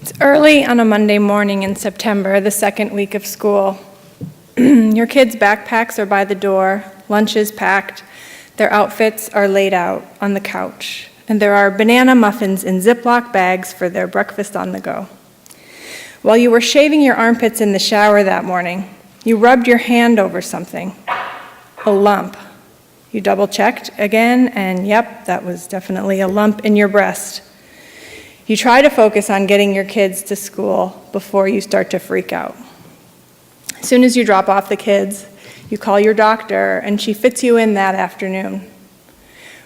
It's early on a Monday morning in September, the second week of school. Your kids' backpacks are by the door, lunch is packed, their outfits are laid out on the couch, and there are banana muffins in Ziploc bags for their breakfast on the go. While you were shaving your armpits in the shower that morning, you rubbed your hand over something, a lump. You double-checked again, and yep, that was definitely a lump in your breast. You try to focus on getting your kids to school before you start to freak out. As soon as you drop off the kids, you call your doctor, and she fits you in that afternoon.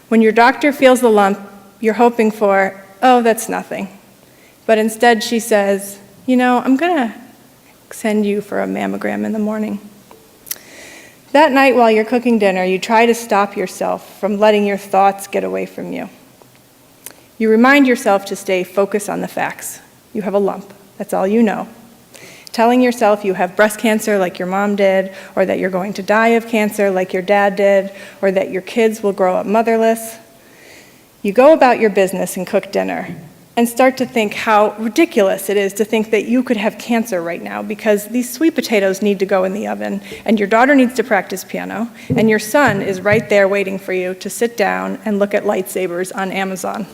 When your doctor feels the lump, you're hoping for, oh, that's nothing. But instead she says, I'm gonna send you for a mammogram in the morning. That night while you're cooking dinner, you try to stop yourself from letting your thoughts get away from you. You remind yourself to stay focused on the facts. You have a lump, that's all you know. Telling yourself you have breast cancer like your mom did, or that you're going to die of cancer like your dad did, or that your kids will grow up motherless. You go about your business and cook dinner, and start to think how ridiculous it is to think that you could have cancer right now because these sweet potatoes need to go in the oven, and your daughter needs to practice piano, and your son is right there waiting for you to sit down and look at lightsabers on Amazon.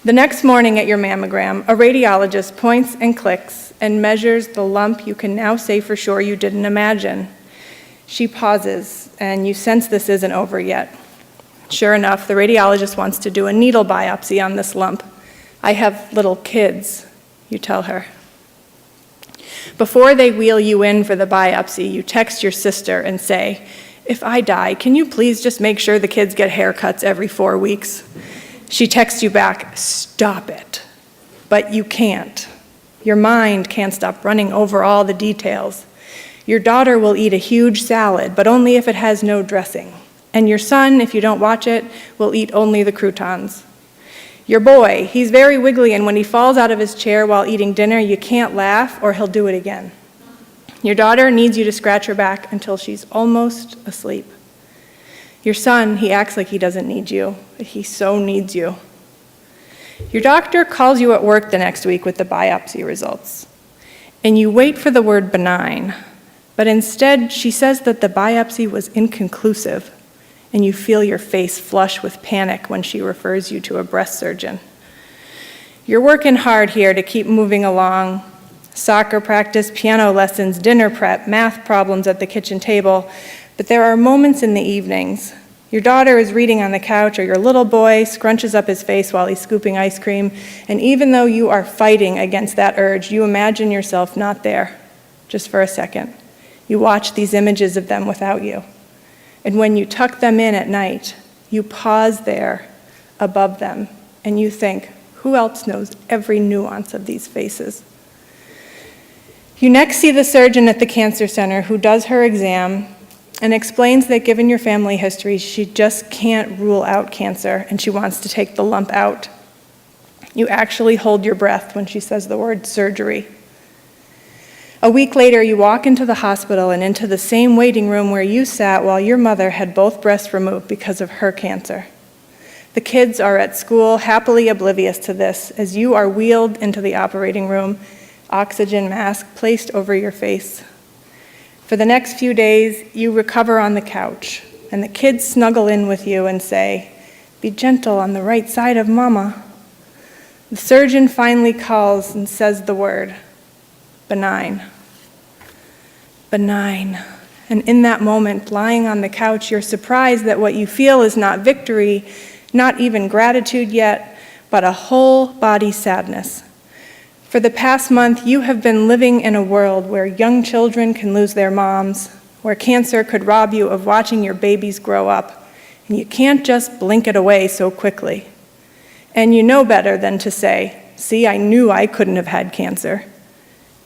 The next morning at your mammogram, a radiologist points and clicks and measures the lump you can now say for sure you didn't imagine. She pauses, and you sense this isn't over yet. Sure enough, the radiologist wants to do a needle biopsy on this lump. I have little kids, you tell her. Before they wheel you in for the biopsy, you text your sister and say, if I die, can you please just make sure the kids get haircuts every 4 weeks? She texts you back, stop it. But you can't. Your mind can't stop running over all the details. Your daughter will eat a huge salad, but only if it has no dressing. And your son, if you don't watch it, will eat only the croutons. Your boy, he's very wiggly, and when he falls out of his chair while eating dinner, you can't laugh or he'll do it again. Your daughter needs you to scratch her back until she's almost asleep. Your son, he acts like he doesn't need you, but he so needs you. Your doctor calls you at work the next week with the biopsy results, and you wait for the word benign, but instead she says that the biopsy was inconclusive, and you feel your face flush with panic when she refers you to a breast surgeon. You're working hard here to keep moving along. Soccer practice, piano lessons, dinner prep, math problems at the kitchen table, but there are moments in the evenings. Your daughter is reading on the couch, or your little boy scrunches up his face while he's scooping ice cream, and even though you are fighting against that urge, you imagine yourself not there, just for a second. You watch these images of them without you. And when you tuck them in at night, you pause there above them, and you think, who else knows every nuance of these faces? You next see the surgeon at the cancer center who does her exam and explains that given your family history, she just can't rule out cancer, and she wants to take the lump out. You actually hold your breath when she says the word surgery. A week later, you walk into the hospital and into the same waiting room where you sat while your mother had both breasts removed because of her cancer. The kids are at school, happily oblivious to this, as you are wheeled into the operating room, oxygen mask placed over your face. For the next few days, you recover on the couch, and the kids snuggle in with you and say, be gentle on the right side of Mama. The surgeon finally calls and says the word, benign. Benign. And in that moment, lying on the couch, you're surprised that what you feel is not victory, not even gratitude yet, but a whole body sadness. For the past month, you have been living in a world where young children can lose their moms, where cancer could rob you of watching your babies grow up, and you can't just blink it away so quickly. And you know better than to say, see, I knew I couldn't have had cancer.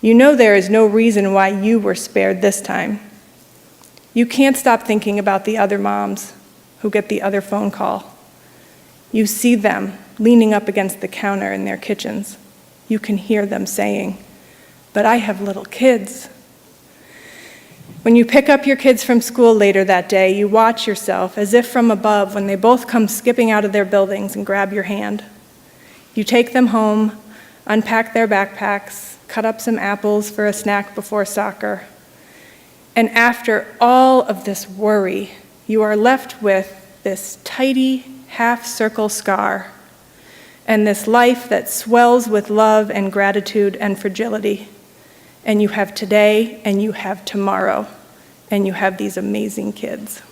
You know there is no reason why you were spared this time. You can't stop thinking about the other moms who get the other phone call. You see them leaning up against the counter in their kitchens. You can hear them saying, but I have little kids. When you pick up your kids from school later that day, you watch yourself as if from above when they both come skipping out of their buildings and grab your hand. You take them home, unpack their backpacks, cut up some apples for a snack before soccer. And after all of this worry, you are left with this tidy half-circle scar and this life that swells with love and gratitude and fragility. And you have today, and you have tomorrow, and you have these amazing kids.